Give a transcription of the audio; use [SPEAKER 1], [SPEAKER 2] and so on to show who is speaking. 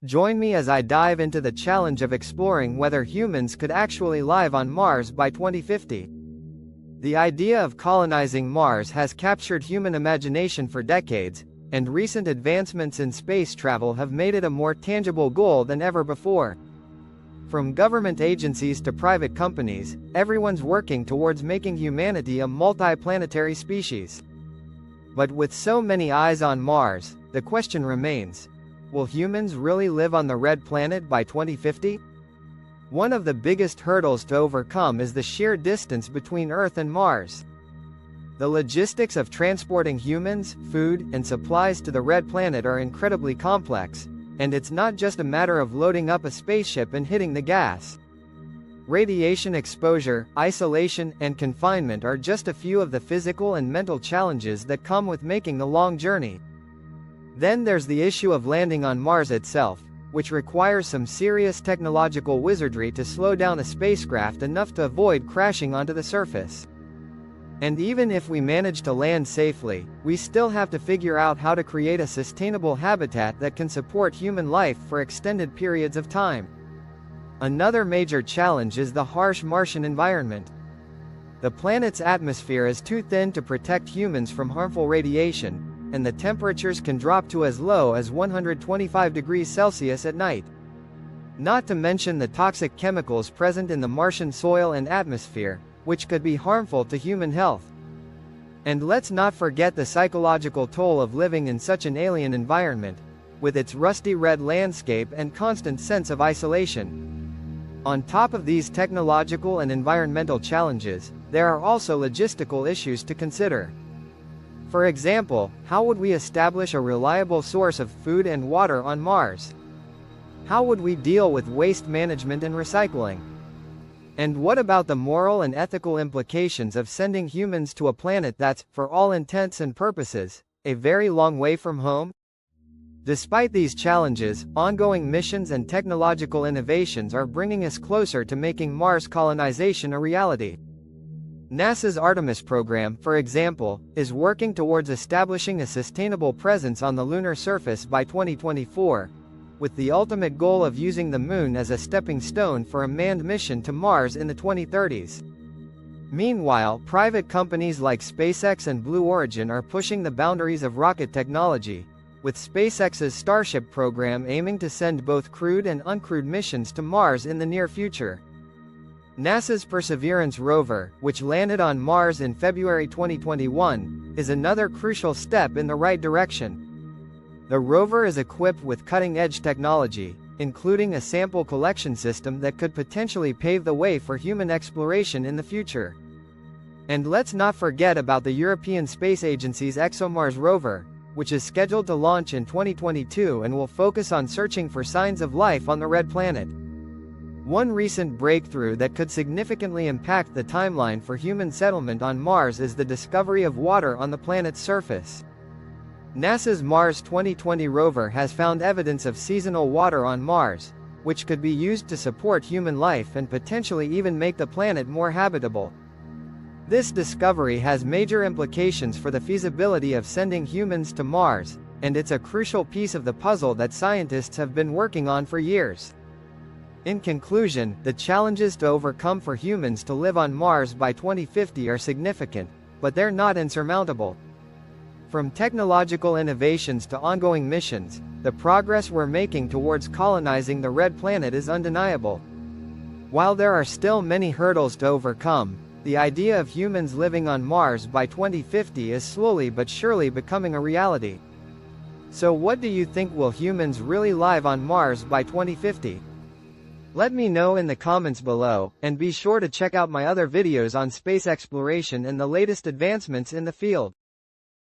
[SPEAKER 1] Join me as I dive into the challenge of exploring whether humans could actually live on Mars by 2050. The idea of colonizing Mars has captured human imagination for decades, and recent advancements in space travel have made it a more tangible goal than ever before. From government agencies to private companies, everyone's working towards making humanity a multi-planetary species. But with so many eyes on Mars, the question remains: will humans really live on the red planet by 2050? One of the biggest hurdles to overcome is the sheer distance between Earth and Mars. The logistics of transporting humans, food, and supplies to the red planet are incredibly complex, and it's not just a matter of loading up a spaceship and hitting the gas. Radiation exposure, isolation, and confinement are just a few of the physical and mental challenges that come with making the long journey. Then there's the issue of landing on Mars itself, which requires some serious technological wizardry to slow down a spacecraft enough to avoid crashing onto the surface. And even if we manage to land safely, we still have to figure out how to create a sustainable habitat that can support human life for extended periods of time. Another major challenge is the harsh Martian environment. The planet's atmosphere is too thin to protect humans from harmful radiation, and the temperatures can drop to as low as 125 degrees Celsius at night. Not to mention the toxic chemicals present in the Martian soil and atmosphere, which could be harmful to human health. And let's not forget the psychological toll of living in such an alien environment, with its rusty red landscape and constant sense of isolation. On top of these technological and environmental challenges, there are also logistical issues to consider. For example, how would we establish a reliable source of food and water on Mars? How would we deal with waste management and recycling? And what about the moral and ethical implications of sending humans to a planet that's, for all intents and purposes, a very long way from home? Despite these challenges, ongoing missions and technological innovations are bringing us closer to making Mars colonization a reality. NASA's Artemis program, for example, is working towards establishing a sustainable presence on the lunar surface by 2024, with the ultimate goal of using the Moon as a stepping stone for a manned mission to Mars in the 2030s. Meanwhile, private companies like SpaceX and Blue Origin are pushing the boundaries of rocket technology, with SpaceX's Starship program aiming to send both crewed and uncrewed missions to Mars in the near future. NASA's Perseverance rover, which landed on Mars in February 2021, is another crucial step in the right direction. The rover is equipped with cutting-edge technology, including a sample collection system that could potentially pave the way for human exploration in the future. And let's not forget about the European Space Agency's ExoMars rover, which is scheduled to launch in 2022 and will focus on searching for signs of life on the red planet. One recent breakthrough that could significantly impact the timeline for human settlement on Mars is the discovery of water on the planet's surface. NASA's Mars 2020 rover has found evidence of seasonal water on Mars, which could be used to support human life and potentially even make the planet more habitable. This discovery has major implications for the feasibility of sending humans to Mars, and it's a crucial piece of the puzzle that scientists have been working on for years. In conclusion, the challenges to overcome for humans to live on Mars by 2050 are significant, but they're not insurmountable. From technological innovations to ongoing missions, the progress we're making towards colonizing the red planet is undeniable. While there are still many hurdles to overcome, the idea of humans living on Mars by 2050 is slowly but surely becoming a reality. So what do you think, will humans really live on Mars by 2050? Let me know in the comments below, and be sure to check out my other videos on space exploration and the latest advancements in the field.